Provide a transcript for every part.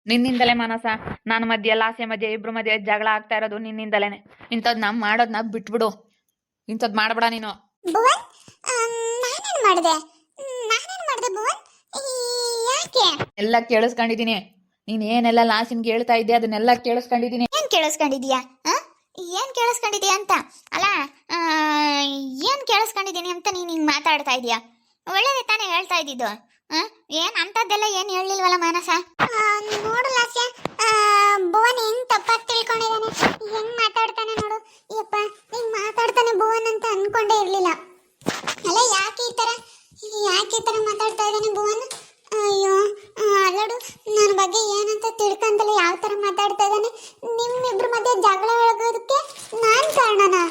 ನಿನ್ನಿಂದಲೇ ಮಾನಸ. ನನ್ನ ಮಧ್ಯೆ ಲಾಸೆ ಮಧ್ಯೆ ಇಬ್ರು ಮಧ್ಯೆ ಜಗಳ ಆಗ್ತಾ ಇರೋದು ನಿನ್ನಿಂದಲೇನೆ. ಇಂಥದ್ದು ನಾವು ಮಾಡೋದನ್ನ ಬಿಟ್ಬಿಡು. ಇಂಥದ್ದು ಮಾಡಬೇಡ ನೀನು. ಭುವನ್, ನಾನೇನು ಮಾಡಿದೆ? ಭುವನ್? ಯಾಕೆ? ಎಲ್ಲ ಕೇಳಿಸ್ಕೊಂಡಿದ್ದೀನಿ. ನೀನ್ ಏನೆಲ್ಲ ಲಾಸಿನ್ಗೆ ಹೇಳ್ತಾ ಇದ್ದೆ ಅದನ್ನೆಲ್ಲ ಕೇಳಿಸ್ಕೊಂಡಿದ್ದೀನಿ. ಏನ್ ಕೇಳಿಸ್ಕೊಂಡಿದ್ಯಾ? ಏನ್ ಕೇಳಿಸ್ಕೊಂಡಿದ್ಯಾ ಅಂತ ಅಲ್ಲ, ಏನ್ ಕೇಳಿಸ್ಕೊಂಡಿದ್ದೀನಿ ಅಂತ ನೀನ್ ಹಿಂಗ್ ಮಾತಾಡ್ತಾ ಇದೀಯಾ? ಒಳ್ಳೇದೇ ತಾನೇ ಹೇಳ್ತಾ ಇದ್ದಿದ್ದು. ಏನ್ ಅಂತದ್ದೆಲ್ಲ ಏನ್ ಹೇಳಿಲ್ವಲ್ಲ ಮಾನಸ. ನೋಡು ಲಾಸ್ಯ, ಭುವನ್ ಹೆಂಗ್ ತಪ್ಪಾಗಿ ತಿಳ್ಕೊಂಡಿದ್ದಾನೆ, ಹೆಂಗ್ ಮಾತಾಡ್ತಾನೆ ನೋಡು. ಯಪ್ಪ, ಹಿಂಗ್ ಮಾತಾಡ್ತಾನೆ ಭುವನ್ ಅಂತ ಅನ್ಕೊಂಡೇ ಇರ್ಲಿಲ್ಲ. ಅಲ್ಲ, ಯಾಕೆ ಈ ತರ ಮಾತಾಡ್ತಾ ಇದ್ದಾನೆ ಭುವನ್? ಅಯ್ಯೋ, ಅಲ್ಲಡು, ನನ್ನ ಬಗ್ಗೆ ಏನಂತ ತಿಳ್ಕೊಂಡಲ್ಲ ಯಾವ ತರ ಮಾತಾಡ್ತಾ ಇದ್ದಾನೆ. ನಿಮ್ಮಿಬ್ರ ಮಧ್ಯೆ ಜಗಳ ಆಗೋದಕ್ಕೆ ನಾನ್ ಕಾರಣನಾ?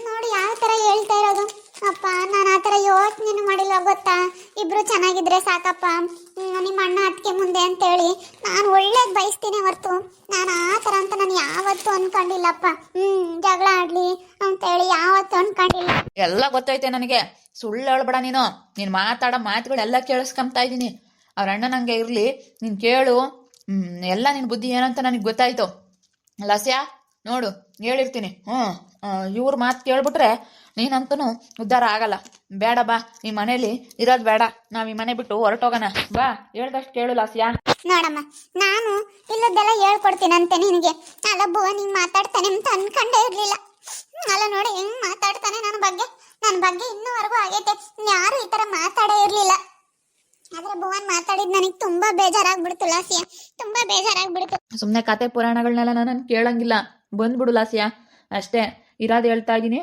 ನೋಡಿ ಯಾವ ತರ ಹೇಳ್ತಾ ಇರೋದು. ಅಪ್ಪ, ನಾನು ಆ ಥರ ಯೋಚನೆ ಮಾಡಿಲ್ಲ ಗೊತ್ತಾ. ಇಬ್ರು ಚೆನ್ನಾಗಿದ್ರೆ ಸಾಕಪ್ಪ, ನಿಮ್ಮ ಅಣ್ಣ ಅದಕ್ಕೆ ಮುಂದೆ ಅಂತೇಳಿ ನಾನು ಒಳ್ಳೇದು ಬಯಸ್ತೀನಿ ಹೊರತು ನಾನು ಆ ಥರ ಅಂತ ನಾನು ಯಾವತ್ತೂ ಅನ್ಕೊಂಡಿಲ್ಲಪ್ಪ. ಜಗಳ ಆಡ್ಲಿ ಅಂತೇಳಿ ಯಾವತ್ತೂ ಅನ್ಕೊಂಡಿಲ್ಲ. ಎಲ್ಲ ಗೊತ್ತೈತೆ ನನಗೆ. ಸುಳ್ಳು ಹೇಳ್ಬೇಡ ನೀನು. ನೀನು ಮಾತಾಡೋ ಮಾತುಗಳೆಲ್ಲ ಕೇಳಿಸ್ಕೊಂತಾ ಇದ್ದೀನಿ. ಅವ್ರ ಅಣ್ಣ ನಂಗೆ ಇರಲಿ, ನೀನು ಕೇಳು. ಎಲ್ಲ ನಿನ್ನ ಬುದ್ಧಿ ಏನಂತ ನನಗೆ ಗೊತ್ತಾಯ್ತು. ಲಾಸ್ಯ, ನೋಡು ಹೇಳಿರ್ತೀನಿ. ಇವ್ರ ಮಾತು ಕೇಳ್ಬಿಟ್ರೆ ನೀನಂತೂ ಉದ್ಧಾರ ಆಗಲ್ಲ. ಬೇಡ ಬಾ, ಈ ಮನೇಲಿ ಇರೋದು ಬೇಡ. ನಾವು ಈ ಮನೆ ಬಿಟ್ಟು ಹೊರಟೋಗೋಣ ಬಾ. ಹೇಳ್ದಷ್ಟು ಕೇಳು ಲಾಸ್ಯ. ನೋಡಮ್ಮ, ನಾನು ಇಲ್ಲದೆಲ್ಲ ಹೇಳ್ಕೊಡ್ತೀನಂತೆ ನಿನಗೆ. ಅಲ್ಲ ಭುವನ್ ಹಿಂಗ್ ಮಾತಾಡ್ತಾನೆ ಅಂತ ಅನ್ಕೊಂಡೇ ಇರ್ಲಿಲ್ಲ. ಅಲ್ಲ ನೋಡಿ ಹೆಂಗ್ ಮಾತಾಡ್ತಾನೆ ನನ್ನ ಬಗ್ಗೆ ಇನ್ನೂವರೆಗೂ ಆಗೈತೆ. ಯಾರು ಈ ತರ ಮಾತಾಡೇ ಇರ್ಲಿಲ್ಲ. ಆದ್ರೆ ಭುವನ್ ಮಾತಾಡಿದ್ ನನಗೆ ತುಂಬಾ ಬೇಜಾರಾಗ್ಬಿಡ್ತು ಲಾಸ್ಯ, ತುಂಬಾ ಬೇಜಾರಾಗ್ಬಿಡ್ತು. ಸುಮ್ಮನೆ ಕತೆ ಪುರಾಣಗಳನ್ನೆಲ್ಲ ನಾನು ಕೇಳಂಗಿಲ್ಲ. ಬಂದ್ಬಿಡು ಲಾಸ್ಯ, ಅಷ್ಟೇ. ಇರೋದು ಹೇಳ್ತಾ ಇದ್ದೀನಿ,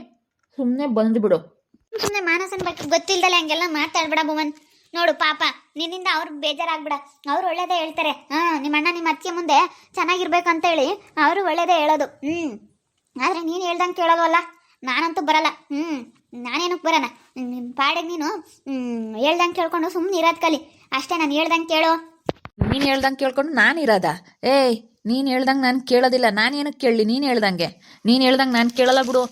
ಸುಮ್ಮನೆ ಬಂದ್ಬಿಡು. ಸುಮ್ಮನೆ ಮಾನಸನ ಬಗ್ಗೆ ಗೊತ್ತಿಲ್ದಲೆ ಹಂಗೆಲ್ಲ ಮಾತಾಡ್ಬೇಡ ಭುವನ್. ನೋಡು ಪಾಪ, ನಿನ್ನಿಂದ ಅವ್ರಿಗೆ ಬೇಜಾರಾಗ್ಬಿಡ. ಅವ್ರು ಒಳ್ಳೇದೇ ಹೇಳ್ತಾರೆ. ನಿಮ್ಮ ಅಣ್ಣ ನಿಮ್ಮ ಅತ್ತಿಗೆ ಮುಂದೆ ಚೆನ್ನಾಗಿರ್ಬೇಕು ಅಂತ ಹೇಳಿ ಅವರು ಒಳ್ಳೇದೇ ಹೇಳೋದು. ಆದ್ರೆ ನೀನು ಹೇಳ್ದಂಗೆ ಕೇಳೋಲ್ವಲ್ಲ. ನಾನಂತೂ ಬರಲ್ಲ. ನಾನೇನಕ್ಕೆ ಬರೋಣ? ನಿಮ್ಮ ಪಾಡಿಗೆ ನೀನು ಹೇಳ್ದಂಗೆ ಕೇಳ್ಕೊಂಡು ಸುಮ್ಮನೆ ಇರೋದು ಕಲಿ ಅಷ್ಟೇ. ನಾನು ಹೇಳ್ದಂಗೆ ಕೇಳು. ನೀನು ಹೇಳ್ದಂಗೆ ಕೇಳ್ಕೊಂಡು ನಾನು ಇರೋದ? ಏಯ್, ನೀನು ಹೇಳ್ದಂಗೆ ನಾನು ಕೇಳೋದಿಲ್ಲ. ನಾನೇನಕ್ಕೆ ಕೇಳಲಿ? ನೀನು ಹೇಳ್ದಂಗೆ ನಾನು ಕೇಳಲ್ಲ ಬಿಡು.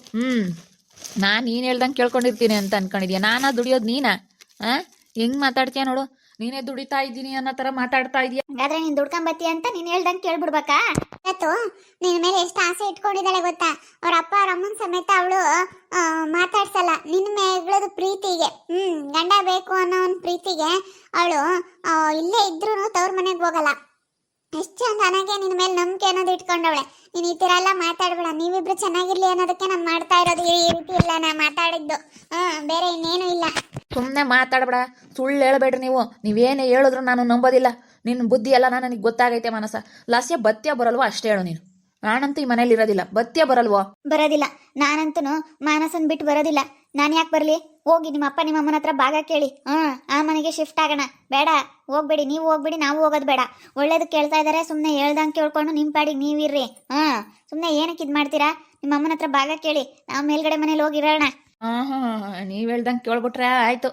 ನೀನು ಹೇಳ್ದಂಗೆ ಕೇಳ್ಕೊಂಡಿರ್ತೀನಿ ಅಂತ ಅನ್ಕೊಂಡಿದ್ಯಾ? ನಾನಾ ದುಡಿಯೋದು ನೀನಾ? ಹೆಂಗ್ ಮಾತಾಡ್ತೀಯ ನೋಡು. ನೀನೇ ದುಡಿತಾ ಇದ್ದೀನಿ ಅನ್ನೋ ಥರ ಮಾತಾಡ್ತಾ ಇದೀಯ. ಹಾಗಾದ್ರೆ ನೀನು ದುಡ್ಕೊಂಬತ್ತಿ ಅಂತ ನೀನು ಹೇಳ್ದಂಗೆ ಕೇಳ್ಬಿಡ್ಬೇಕಾ? ಇವತ್ತು ನಿನ್ನ ಮೇಲೆ ಎಷ್ಟು ಆಸೆ ಇಟ್ಕೊಂಡಿದ್ದಾಳೆ ಗೊತ್ತಾ. ಅವ್ರ ಅಪ್ಪ ಅವ್ರ ಅಮ್ಮನ ಸಮೇತ ಅವಳು ಮಾತಾಡ್ಸಲ್ಲ. ನಿನ್ನ ಮೇಗಳದು ಪ್ರೀತಿಗೆ, ಗಂಡ ಬೇಕು ಅನ್ನೋ ಒಂದು ಪ್ರೀತಿಗೆ ಅವಳು ಇಲ್ಲೇ ಇದ್ರೂ ತವ್ರ ಮನೆಗೆ ಹೋಗಲ್ಲ. ಎಷ್ಟು ಚಂದ ನನಗೆ ನಿನ್ನ ಮೇಲೆ ನಂಬಿಕೆ ಅನ್ನೋದು ಇಟ್ಕೊಂಡವಳೆ. ನೀನು ಈ ಥರ ಎಲ್ಲ ಮಾತಾಡ್ಬೇಡ. ನೀವಿಬ್ರು ಚೆನ್ನಾಗಿರ್ಲಿ ಅನ್ನೋದಕ್ಕೆ ನಾನು ಮಾಡ್ತಾ ಇರೋದು ಈ ರೀತಿ ಇಲ್ಲ. ನಾನು ಮಾತಾಡಿದ್ದು ಬೇರೆ ಇನ್ನೇನು ಇಲ್ಲ. ಸುಮ್ಮನೆ ಮಾತಾಡಬೇಡ, ಸುಳ್ಳು ಹೇಳ್ಬೇಡ್ರಿ ನೀವು. ನೀವೇನೇ ಹೇಳಿದ್ರು ನಾನು ನಂಬೋದಿಲ್ಲ. ನಿನ್ನ ಬುದ್ಧಿ ಎಲ್ಲ ನನಗೆ ಗೊತ್ತಾಗೈತೆ ಮಾನಸ. ಲಾಸ್ಯ, ಬತ್ಯ ಬರಲ್ವೋ ಅಷ್ಟೇ ಹೇಳು ನೀನು. ನಾನಂತೂ ಈ ಮನೇಲಿ ಇರೋದಿಲ್ಲ. ಬತ್ಯ ಬರಲ್ವೋ? ಬರೋದಿಲ್ಲ. ನಾನಂತೂ ಮಾನಸನ್ ಬಿಟ್ಟು ಬರೋದಿಲ್ಲ. ನಾನು ಯಾಕೆ ಬರಲಿ? ಹೋಗಿ ನಿಮ್ಮ ಅಪ್ಪ ನಿಮ್ಮ ಅಮ್ಮನ ಹತ್ರ ಭಾಗ ಕೇಳಿ ಆ ಮನೆಗೆ ಶಿಫ್ಟ್ ಆಗೋಣ. ಬೇಡ, ಹೋಗ್ಬೇಡಿ. ನೀವು ಹೋಗ್ಬೇಡಿ, ನಾವು ಹೋಗೋದು ಬೇಡ. ಒಳ್ಳೇದು ಕೇಳ್ತಾ ಇದ್ದಾರೆ. ಸುಮ್ಮನೆ ಹೇಳ್ದಂಗೆ ಕೇಳ್ಕೊಂಡು ನಿಮ್ಮ ಪಾಡಿಗೆ ನೀವಿರ್ರಿ. ಸುಮ್ಮನೆ ಏನಕ್ಕೆ ಇದು ಮಾಡ್ತೀರಾ? ನಿಮ್ಮ ಅಮ್ಮನ ಹತ್ರ ಭಾಗ ಕೇಳಿ, ನಾವು ಮೇಲ್ಗಡೆ ಮನೇಲಿ ಹೋಗಿರೋಣ. ನೀವು ಹೇಳ್ದಂಗೆ ಕೇಳ್ಬಿಟ್ರೆ ಆಯಿತು.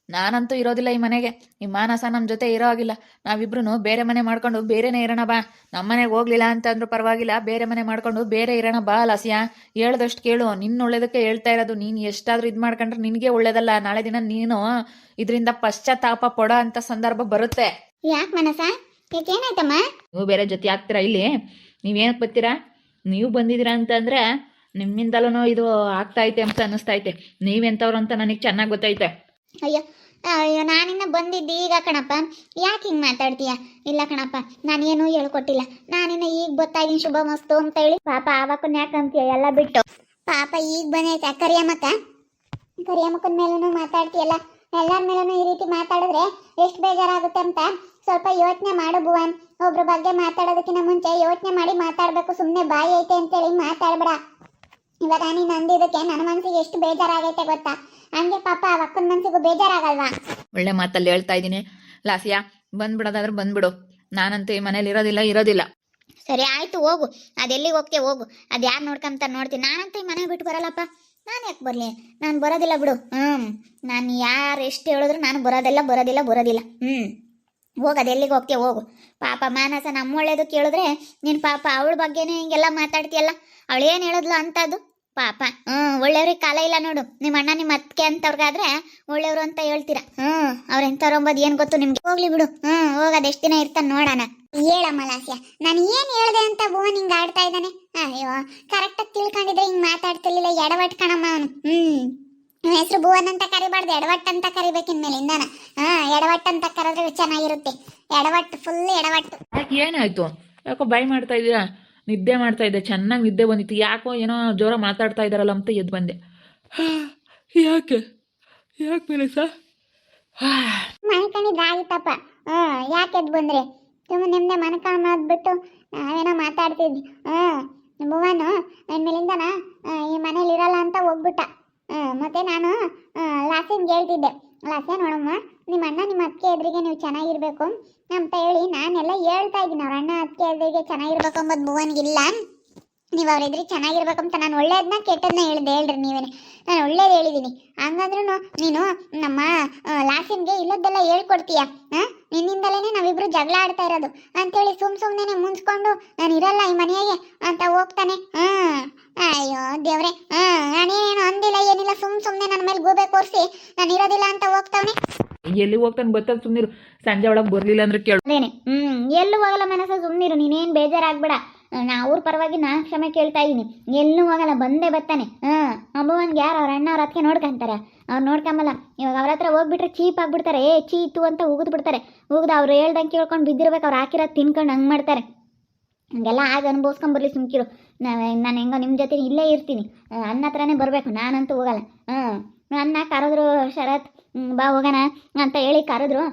ನಾನಂತೂ ಇರೋದಿಲ್ಲ ಈ ಮನೆಗೆ. ಈ ಮಾನಸ ನಮ್ಮ ಜೊತೆ ಇರೋ ಆಗಿಲ್ಲ. ನಾವಿಬ್ರು ಬೇರೆ ಮನೆ ಮಾಡ್ಕೊಂಡು ಬೇರೆನೇ ಇರೋಣ ಬಾ. ನಮ್ಮ ಮನೆಗೆ ಹೋಗ್ಲಿಲ್ಲ ಅಂತಂದ್ರೂ ಪರವಾಗಿಲ್ಲ, ಬೇರೆ ಮನೆ ಮಾಡ್ಕೊಂಡು ಬೇರೆ ಇರೋಣ ಬಾ. ಲಾಸ್ಯ, ಹೇಳ್ದಷ್ಟು ಕೇಳು. ನಿನ್ನ ಒಳ್ಳೇದಕ್ಕೆ ಹೇಳ್ತಾ ಇರೋದು. ನೀನು ಎಷ್ಟಾದ್ರೂ ಇದು ಮಾಡ್ಕೊಂಡ್ರೆ ನಿನಗೆ ಒಳ್ಳೇದಲ್ಲ. ನಾಳೆ ದಿನ ನೀನು ಇದರಿಂದ ಪಶ್ಚಾತ್ತಾಪ ಪಡೋ ಅಂತ ಸಂದರ್ಭ ಬರುತ್ತೆ. ಯಾಕೆ ಮನಸ, ಏನಾಯ್ತಮ್ಮ? ನೀವು ಬೇರೆ ಜೊತೆ ಆಗ್ತೀರಾ ಇಲ್ಲಿ? ನೀವೇನಕ್ಕೆ ಬರ್ತೀರಾ? ನೀವು ಬಂದಿದ್ದೀರಾ ಅಂತಂದ್ರೆ ನಿಮ್ಮಿಂದಲೂ ಇದು ಆಗ್ತಾ ಐತೆ ಅಂತ ಅನ್ನಿಸ್ತೈತೆ. ನೀವೆಂಥವ್ರು ಅಂತ ನನಗೆ ಚೆನ್ನಾಗಿ ಗೊತ್ತೈತೆ. ಅಯ್ಯೋ ಅಯ್ಯೋ, ನಾನಿನ್ನ ಬಂದಿದ್ದೆ ಈಗ ಕಣಪ್ಪ. ಯಾಕೆ ಹಿಂಗೆ ಮಾತಾಡ್ತೀಯ? ಇಲ್ಲ ಕಣಪ್ಪ, ನಾನೇನು ಹೇಳ್ಕೊಟ್ಟಿಲ್ಲ. ನಾನಿನ್ನ ಈಗ ಗೊತ್ತಾಗಿನಿ ಶುಭ ಮಸ್ತು ಅಂತ ಹೇಳಿ. ಪಾಪ ಆವಕ್ಕನ್ನ ಯಾಕಂತೀಯ ಎಲ್ಲ ಬಿಟ್ಟು? ಪಾಪ ಈಗ ಬಂದೈತೆ. ಕರಿಯಮ್ಮಕ್ಕನ ಮೇಲೂ ಮಾತಾಡ್ತೀಯಲ್ಲ. ಎಲ್ಲರ ಮೇಲೂ ಈ ರೀತಿ ಮಾತಾಡಿದ್ರೆ ಎಷ್ಟು ಬೇಜಾರಾಗುತ್ತೆ ಅಂತ ಸ್ವಲ್ಪ ಯೋಚನೆ ಮಾಡು ಭುವನ್. ಒಬ್ರ ಬಗ್ಗೆ ಮಾತಾಡೋದಕ್ಕಿಂತ ಮುಂಚೆ ಯೋಚನೆ ಮಾಡಿ ಮಾತಾಡಬೇಕು. ಸುಮ್ಮನೆ ಬಾಯಿ ಐತೆ ಅಂತೇಳಿ ಮಾತಾಡ್ಬೇಡ. ಇವಾಗ ನೀನು ಅಂದಿದ್ದಕ್ಕೆ ನನ್ನ ಮನಸ್ಸಿಗೆ ಎಷ್ಟು ಬೇಜಾರಾಗೈತೆ ಗೊತ್ತಾ? ಹಂಗೆ ಪಾಪ ಆ ಅಕ್ಕನ ಮನಸ್ಸಿಗೂ ಬೇಜಾರಾಗಲ್ವಾ? ಒಳ್ಳೆ ಮಾತಲ್ಲಿ ಹೇಳ್ತಾ ಇದ್ದೀನಿ ಲಾಸ್ಯ. ಬಂದ್ಬಿಡೋದಾದ್ರೆ ಬಂದ್ಬಿಡು. ನಾನಂತೂ ಈ ಮನೇಲಿ ಇರೋದಿಲ್ಲ. ಸರಿ ಆಯ್ತು, ಹೋಗು. ಅದೆಲ್ಲಿಗೆ ಹೋಗ್ತೀಯ ಹೋಗು. ಅದು ಯಾರು ನೋಡ್ಕೊಂತ ನೋಡ್ತೀನಿ. ನಾನಂತೂ ಈ ಮನೆ ಬಿಟ್ಟು ಬರಲ್ಲಪ್ಪ. ನಾನು ಯಾಕೆ ಬರಲಿ? ನಾನು ಬರೋದಿಲ್ಲ ಬಿಡು. ನಾನು ಯಾರು ಎಷ್ಟು ಹೇಳಿದ್ರು ನಾನು ಬರೋದಿಲ್ಲ. ಹೋಗು, ಅದೆಲ್ಲಿಗೆ ಹೋಗ್ತೀಯ ಹೋಗು. ಪಾಪ ಮಾನಸ ನಮ್ಮ ಒಳ್ಳೇದು ಕೇಳಿದ್ರೆ ನೀನು ಪಾಪ ಅವಳ ಬಗ್ಗೆನೇ ಹಿಂಗೆಲ್ಲ ಮಾತಾಡ್ತೀಯಲ್ಲ. ಅವಳೇನು ಹೇಳಿದ್ಲು ಅಂತದ್ದು ಪಾಪ. ಒಳ್ಳೆಯವ್ರಿಗೆ ಕಾಲ ಇಲ್ಲ ನೋಡು. ನಿಮ್ಮ ಅಣ್ಣ ನಿಮ್ಮ ಅತ್ತಿಗೆ ಅಂತವ್ರಿಗಾದ್ರೆ ಒಳ್ಳೆಯವರು ಅಂತ ಹೇಳ್ತೀರಾ. ಅವ್ರ ಎಂಥವ್ರು ಅಂಬೋದು ಏನು ಗೊತ್ತು ನಿಮ್ಗೆ? ಹೋಗ್ಲಿ ಬಿಡು. ಹೋಗೋದು ಎಷ್ಟು ದಿನ ಇರ್ತಾನೆ ನೋಡೋಣ. ಹೇಳಮ್ಮ ಲಾಸ್ಯ, ನಾನು ಏನ್ ಹೇಳ್ದೆ ಅಂತ ಭುವನ್ ಹಿಂಗ್ ಆಡ್ತಾ ಇದ್ದಾನೆ. ಅಯ್ಯೋ, ಕರೆಕ್ಟಾಗಿ ತಿಳ್ಕೊಂಡಿದ್ರೆ ಹಿಂಗ್ ಮಾತಾಡ್ತಿರ್ಲಿಲ್ಲ. ಎಡವಟ್ ಕಣಮ್ಮ ಅವನು. ಹೆಸರು ಭುವನ್ ಅಂತ ಕರಿಬಾರ್ದು, ಎಡವಟ್ ಅಂತ ಕರಿಬೇಕಿನ್ಮೇಲಿಂದಾನ. ಎಡವಟ್ ಅಂತ ಕರೆದ್ರೆ ಚೆನ್ನಾಗಿರುತ್ತೆ. ಎಡವಟ್, ಫುಲ್ ಎಡವಟ್ಟು. ಏನಾಯ್ತು? ಯಾಕೋ ಬೈ ಮಾಡ್ತಾ ಇದ್ದೀರಾ? ನಿದ್ದೆ ಮಾಡ್ತಾ ಇದ್ದೆ, ಚೆನ್ನಾಗಿ ನಿದ್ದೆ ಬಂದಿತ್ತು. ಯಾಕೋ ಏನೋ ಜೋರ ಮಾತಾಡ್ತಾ ಇದ್ದಾರಲ್ಲ ಅಂತ ಎದ್ದು ಬಂದೆ. ಯಾಕೆ ಯಾಕೆ ಮೀನಸ? ಮನ್ಕೊಂಡಿದ್ರೆ ಆಗಿತ್ತಪ್ಪ. ಯಾಕೆ ಎದ್ದು ಬಂದ್ರೆ? ಸುಮ್ಮನೆ ನಿಮ್ದೆ ಮನ್ಕೊಂಡ್ಬಿಟ್ಟು ನಾವೇನೋ ಮಾತಾಡ್ತಿದ್ವಿ. ಭುವನ್ ನನ್ಮೇಲಿಂದನ ಈ ಮನೇಲಿ ಇರಲ್ಲ ಅಂತ ಹೋಗ್ಬಿಟ್ಟ. ಮತ್ತೆ ನಾನು ಲಾಸ್ಯನ್ಗೆ ಹೇಳ್ತಿದ್ದೆ, ಲಾಸ್ಯ ನೋಡಮ್ಮ, ನಿಮ್ಮ ಅಣ್ಣ ನಿಮ್ಮ ಅತ್ತಿಗೆ ಎದುರಿಗೆ ನೀವು ಚೆನ್ನಾಗಿರ್ಬೇಕು ಅಂತ ಹೇಳಿ ನಾನೆಲ್ಲ ಹೇಳ್ತಾ ಇದ್ದೀನಿ. ಅವ್ರ ಅಣ್ಣ ಅತ್ತಿಗೆ ಎದುರಿಗೆ ಚೆನ್ನಾಗಿರ್ಬೇಕು ಅಂಬೋದು ಭುವನ್ಗಿಲ್ಲ. ನೀವು ಅವ್ರ ಎದುರಿಗೆ ಚೆನ್ನಾಗಿರ್ಬೇಕಂತ ನಾನು ಒಳ್ಳೇದನ್ನ ಕೆಟ್ಟದನ್ನ ಹೇಳ್ರಿ ನೀವೇನೆ. ನಾನು ಒಳ್ಳೇದು ಹೇಳಿದ್ದೀನಿ. ಹಂಗಂದ್ರೂ ನೀನು ನಮ್ಮ ಲಾಸ್ಯನ್ಗೆ ಇಲ್ಲದ್ದೆಲ್ಲ ಹೇಳ್ಕೊಡ್ತೀಯ. ನಿನ್ನಿಂದಲೇ ನಾವಿಬ್ರು ಜಗಳ ಆಡ್ತಾ ಇರೋದು ಅಂತೇಳಿ ಸುಮ್ಮನೆ ಮುನ್ಸ್ಕೊಂಡು ನಾನು ಇರಲ್ಲ ಈ ಮನೆಯಾಗೆ ಅಂತ ಹೋಗ್ತಾನೆ. ಅಯ್ಯೋ ದೇವ್ರೆ, ನಾನೇನು ಅಂದಿಲ್ಲ ಏನಿಲ್ಲ, ಸುಮ್ಮನೆ ನನ್ನ ಮೇಲೆ ಗೂಬೆ ಕೋರಿಸಿ ನಾನು ಇರೋದಿಲ್ಲ ಅಂತ ಹೋಗ್ತಾವನೆ. ಎಲ್ಲಿ ಹೋಗ್ತಾನೆ ಗೊತ್ತಲ್ಲ, ಸುಮ್ಮನಿರು. ಸಂಜೆ ಒಳಗೆ ಬರಲಿಲ್ಲ ಅಂದ್ರೆ ಕೇಳು. ಅದೇನೆ, ಎಲ್ಲೂ ಹೋಗಲ್ಲ ಮನಸ್ಸು, ಸುಮ್ಮನಿರು. ನೀನೇನು ಬೇಜಾರಾಗ್ಬೇಡ. ನಾ ಅವ್ರ ಪರವಾಗಿ ನಾನು ಕ್ಷಮೆ ಕೇಳ್ತಾ ಇದ್ದೀನಿ. ಎಲ್ಲೂ ಹೋಗಲ್ಲ, ಬಂದೇ ಬರ್ತಾನೆ. ಅಮ್ಮವನ್ಗೆ ಯಾರು ಅವ್ರ ಅಣ್ಣ ಅವ್ರ ಅದಕ್ಕೆ ನೋಡ್ಕೊಂತಾರೆ. ಅವ್ರು ನೋಡ್ಕೊಂಬಲ್ಲ. ಇವಾಗ ಅವ್ರ ಹತ್ರ ಹೋಗ್ಬಿಟ್ರೆ ಚೀಪ್ ಆಗ್ಬಿಡ್ತಾರೆ. ಚೀತು ಅಂತ ಉಗಿದು ಬಿಡ್ತಾರೆ. ಉಗಿದು ಅವ್ರು ಹೇಳ್ದಂಗೆ ಕೇಳ್ಕೊಂಡು ಬಿದ್ದಿರ್ಬೇಕು. ಅವ್ರು ಹಾಕಿರೋದು ತಿನ್ಕೊಂಡು ಹಂಗೆ ಮಾಡ್ತಾರೆ. ಹಂಗೆಲ್ಲ ಆಗ ಅನುಭವಿಸ್ಕೊಂಬರ್ಲಿ, ಸುಮ್ಕಿರು. ನಾನು ಹೆಂಗೋ ನಿಮ್ಮ ಜೊತೆ ಇಲ್ಲೇ ಇರ್ತೀನಿ. ಅನ್ನ ಹತ್ರನೇ ಬರಬೇಕು, ನಾನಂತೂ ಹೋಗಲ್ಲ. ಅನ್ನ ಕರೆದ್ರು ಶರತ್ ಬಾ ಹೋಗೋಣ ಅಂತ ಹೇಳಿ ಕರೆದ್ರು.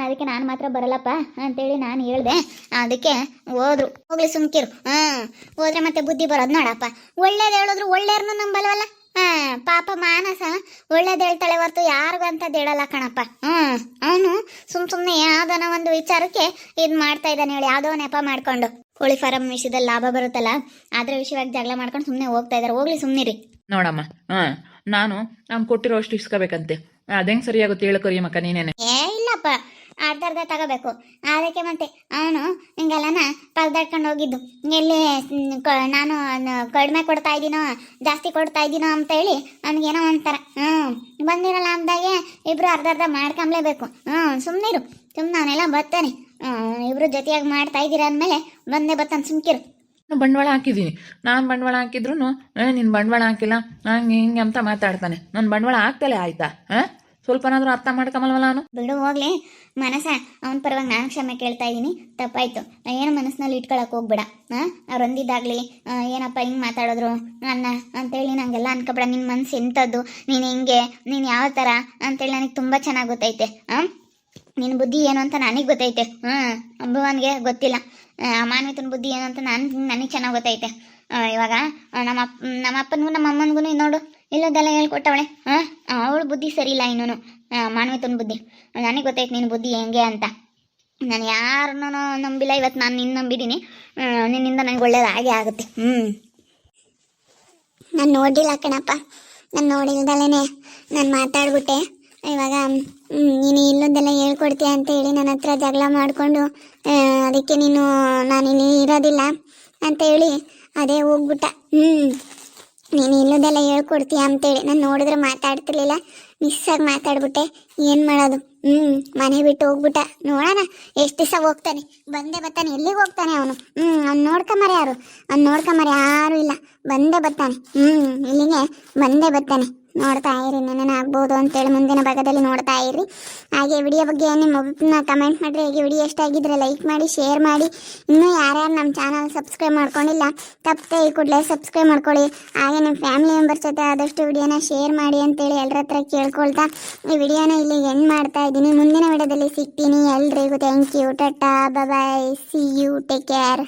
ಅದಕ್ಕೆ ನಾನು ಮಾತ್ರ ಬರಲ್ಲಪ್ಪ ಅಂತೇಳಿ ನಾನು ಹೇಳ್ದೆ. ಅದಕ್ಕೆ ಹೋದ್ರು. ಹೋಗ್ಲಿ ಸುಮ್ಕಿರು. ಹೋದ್ರೆ ಮತ್ತೆ ಬುದ್ಧಿ ಬರೋದು ನೋಡಪ್ಪ. ಒಳ್ಳೇದು ಹೇಳಿದ್ರು ಒಳ್ಳೆಯವ್ರನ್ನೂ ನಂಬಲ್ವಲ್ಲ. ಪಾಪ ಮಾನಸ ಒಳ್ಳೇದು ಹೇಳ್ತಾಳೆ ಹೊರ್ತು ಯಾರಿಗೂ ಅಂತದ್ದು ಹೇಳಲ್ಲ ಕಣಪ್ಪ. ಅವನು ಸುಮ್ಮನೆ ಯಾವುದೋ ಒಂದು ವಿಚಾರಕ್ಕೆ ಇದು ಮಾಡ್ತಾ ಇದ್ದಾನೆ ಹೇಳಿ, ಯಾವುದೋ ನೆಪ ಮಾಡ್ಕೊಂಡು. ಕೋಳಿ ಫಾರಂ ವಿಷಯದಲ್ಲಿ ಲಾಭ ಬರುತ್ತಲ್ಲ, ಅದ್ರ ವಿಷಯವಾಗಿ ಜಗಳ ಮಾಡ್ಕೊಂಡು ಸುಮ್ಮನೆ ಹೋಗ್ತಾ ಇದ್ದಾರೆ. ಹೋಗ್ಲಿ ಸುಮ್ಮನಿರಿ. ನೋಡಮ್ಮ, ನಾನು ಕೊಟ್ಟಿರೋ ಅಷ್ಟು ಇಸ್ಕೋಬೇಕಂತೆ. ಅದೇಂಗೆ ಸರಿಯಾಗುತ್ತೆ ಹೇಳು ಕರಿಯಮ್ಮಕ್ಕ ನೀನೇನೆ. ಇಲ್ಲಪ್ಪ, ಅರ್ಧ ತಗೋಬೇಕು. ಅದಕ್ಕೆ ಮತ್ತೆ ಅವನು ಹಿಂಗೆಲ್ಲನ ಪರದಾಡ್ಕೊಂಡು ಹೋಗಿದ್ದು. ಎಲ್ಲಿ ನಾನು ಕಡಿಮೆ ಕೊಡ್ತಾ ಇದ್ದೀನೋ ಜಾಸ್ತಿ ಕೊಡ್ತಾ ಇದ್ದೀನೋ ಅಂತ ಹೇಳಿ ಅವನಿಗೇನೋ ಒಂಥರ. ಬಂದಿರಲ್ಲ ಅಂದಾಗೆ ಇಬ್ರು ಅರ್ಧ ಮಾಡ್ಕೊಂಬ್ಲೇಬೇಕು. ಸುಮ್ಮನಿರು. ಸುಮ್ಮನೆ ಅವನೆಲ್ಲ ಬರ್ತಾನೆ. ಇಬ್ರು ಜೊತೆಯಾಗಿ ಮಾಡ್ತಾ ಇದ್ದೀರ ಅಂದಮೇಲೆ ಬಂದೇ ಬರ್ತಾನೆ. ಸುಮ್ಕಿರು. ಬಂಡವಾಳ ಹಾಕಿದ್ದೀನಿ. ನಾನು ಬಂಡವಾಳ ಹಾಕಿದ್ರು ನೀನು ಬಂಡವಾಳ ಹಾಕಿಲ್ಲ ಹಂಗೆ ಹಿಂಗೆ ಅಂತ ಮಾತಾಡ್ತಾನೆ. ನಾನು ಬಂಡವಾಳ ಹಾಕ್ತಲೇ ಆಯ್ತಾ? ಸ್ವಲ್ಪನಾದ್ರೂ ಅರ್ಥ ಮಾಡ್ಕೊಂಬಲ್ವಲ್ಲ ನಾನು. ಬಿಡು ಹೋಗ್ಲಿ ಮನಸ. ಅವನ ಪರವಾಗಿ ನಾನು ಕ್ಷಮೆ ಕೇಳ್ತಾ ಇದ್ದೀನಿ. ತಪ್ಪಾಯ್ತು. ಏನು ಮನಸ್ಸಿನಲ್ಲಿ ಇಟ್ಕೊಳಕ್ಕೆ ಹೋಗ್ಬೇಡ. ಅವ್ರು ಅಂದಿದ್ದಾಗಲಿ ಏನಪ್ಪ ಹಿಂಗೆ ಮಾತಾಡಿದ್ರು ನನ್ನ ಅಂತೇಳಿ ನಂಗೆಲ್ಲ ಅನ್ಕೊಬೇಡ. ನಿನ್ನ ಮನಸ್ಸು ಎಂಥದ್ದು, ನೀನು ಹಿಂಗೆ, ನೀನು ಯಾವ ಥರ ಅಂತೇಳಿ ನನಗೆ ತುಂಬ ಚೆನ್ನಾಗಿ ಗೊತ್ತೈತೆ. ನಿನ್ನ ಬುದ್ಧಿ ಏನು ಅಂತ ನನಗೆ ಗೊತ್ತೈತೆ. ಭುವನ್ಗೆ ಗೊತ್ತಿಲ್ಲ. ಮಾನ್ವಿತನ ಬುದ್ಧಿ ಏನು ಅಂತ ನನಗೆ ಚೆನ್ನಾಗಿ ಗೊತ್ತೈತೆ. ಇವಾಗ ನಮ್ಮ ಅಪ್ಪನಿಗೂ ನಮ್ಮ ಅಮ್ಮನಿಗೂ ನೋಡು ಇಲ್ಲದೆಲ್ಲ ಹೇಳ್ಕೊಟ್ಟವಳೆ. ಅವಳ ಬುದ್ಧಿ ಸರಿ ಇಲ್ಲ. ಇನ್ನೂ ಮಾನ್ವಿತನ ಬುದ್ಧಿ ನನಗೆ ಗೊತ್ತೈತೆ. ನಿನ್ನ ಬುದ್ಧಿ ಹೆಂಗೆ ಅಂತ. ನಾನು ಯಾರನ್ನೂ ನಂಬಿಲ್ಲ. ಇವತ್ತು ನಾನು ನಿನ್ನ ನಂಬಿದ್ದೀನಿ. ನಿನ್ನಿಂದ ನನಗೆ ಒಳ್ಳೇದು ಹಾಗೆ ಆಗುತ್ತೆ. ನಾನು ನೋಡಿಲ್ಲ ಕಣಪ್ಪ. ನಾನು ನೋಡಿಲ್ದಲೇ ನಾನು ಮಾತಾಡ್ಬಿಟ್ಟೆ. ಇವಾಗ ನೀನು ಇಲ್ಲದೆಲ್ಲ ಹೇಳ್ಕೊಡ್ತೀಯ ಅಂತ ಹೇಳಿ ನನ್ನ ಹತ್ರ ಜಗಳ ಮಾಡಿಕೊಂಡು ಅದಕ್ಕೆ ನಾನಿಲ್ಲಿ ಇರೋದಿಲ್ಲ ಅಂತ ಹೇಳಿ ಅದೇ ಹೋಗ್ಬಿಟ್ಟ. ನೀನು ಇಲ್ಲದೆಲ್ಲ ಹೇಳ್ಕೊಡ್ತೀಯ ಅಂತೇಳಿ ನಾನು ನೋಡಿದ್ರೆ ಮಾತಾಡ್ತಿರ್ಲಿಲ್ಲ. ಮಿಸ್ಸಾಗಿ ಮಾತಾಡ್ಬಿಟ್ಟೆ. ಏನು ಮಾಡೋದು? ಮನೆ ಬಿಟ್ಟು ಹೋಗ್ಬಿಟ್ಟ. ನೋಡೋಣ ಎಷ್ಟು ದಿವಸ ಹೋಗ್ತಾನೆ. ಬಂದೇ ಬರ್ತಾನೆ. ಎಲ್ಲಿಗೆ ಹೋಗ್ತಾನೆ ಅವನು? ಅವ್ನು ನೋಡ್ಕೊಂಬಾರೆ ಯಾರು ಇಲ್ಲ. ಬಂದೇ ಬರ್ತಾನೆ. ಇಲ್ಲಿಗೆ ಬಂದೇ ಬರ್ತಾನೆ. ನೋಡ್ತಾ ಇರಿ, ನೆನೆ ಆಗ್ಬೋದು ಅಂತೇಳಿ ಮುಂದಿನ ಭಾಗದಲ್ಲಿ ನೋಡ್ತಾ ಇರಿ. ಹಾಗೆ ವಿಡಿಯೋ ಬಗ್ಗೆ ನಿಮ್ಮ ಒಬ್ಬನ ಕಮೆಂಟ್ ಮಾಡಿರಿ. ಹಾಗೆ ವಿಡಿಯೋ ಇಷ್ಟ ಆಗಿದ್ರೆ ಲೈಕ್ ಮಾಡಿ, ಶೇರ್ ಮಾಡಿ. ಇನ್ನೂ ಯಾರ್ಯಾರು ನಮ್ಮ ಚಾನಲ್ ಸಬ್ಸ್ಕ್ರೈಬ್ ಮಾಡ್ಕೊಂಡಿಲ್ಲ ತಪ್ಪದೆ ಈ ಕೂಡಲೇ ಸಬ್ಸ್ಕ್ರೈಬ್ ಮಾಡ್ಕೊಳ್ಳಿ. ಹಾಗೆ ನಿಮ್ಮ ಫ್ಯಾಮಿಲಿ ಮೆಂಬರ್ಸ್ ಜೊತೆ ಆದಷ್ಟು ವಿಡಿಯೋನ ಶೇರ್ ಮಾಡಿ ಅಂತೇಳಿ ಎಲ್ಲರ ಹತ್ರ ಕೇಳ್ಕೊಳ್ತಾ ಈ ವಿಡಿಯೋನ ಇಲ್ಲಿ ಎಂಡ್ ಮಾಡ್ತಾ ಇದ್ದೀನಿ. ಮುಂದಿನ ವಿಡಿಯೋದಲ್ಲಿ ಸಿಗ್ತೀನಿ. ಎಲ್ರಿಗೂ thank you. Tata, bye, see you, take care.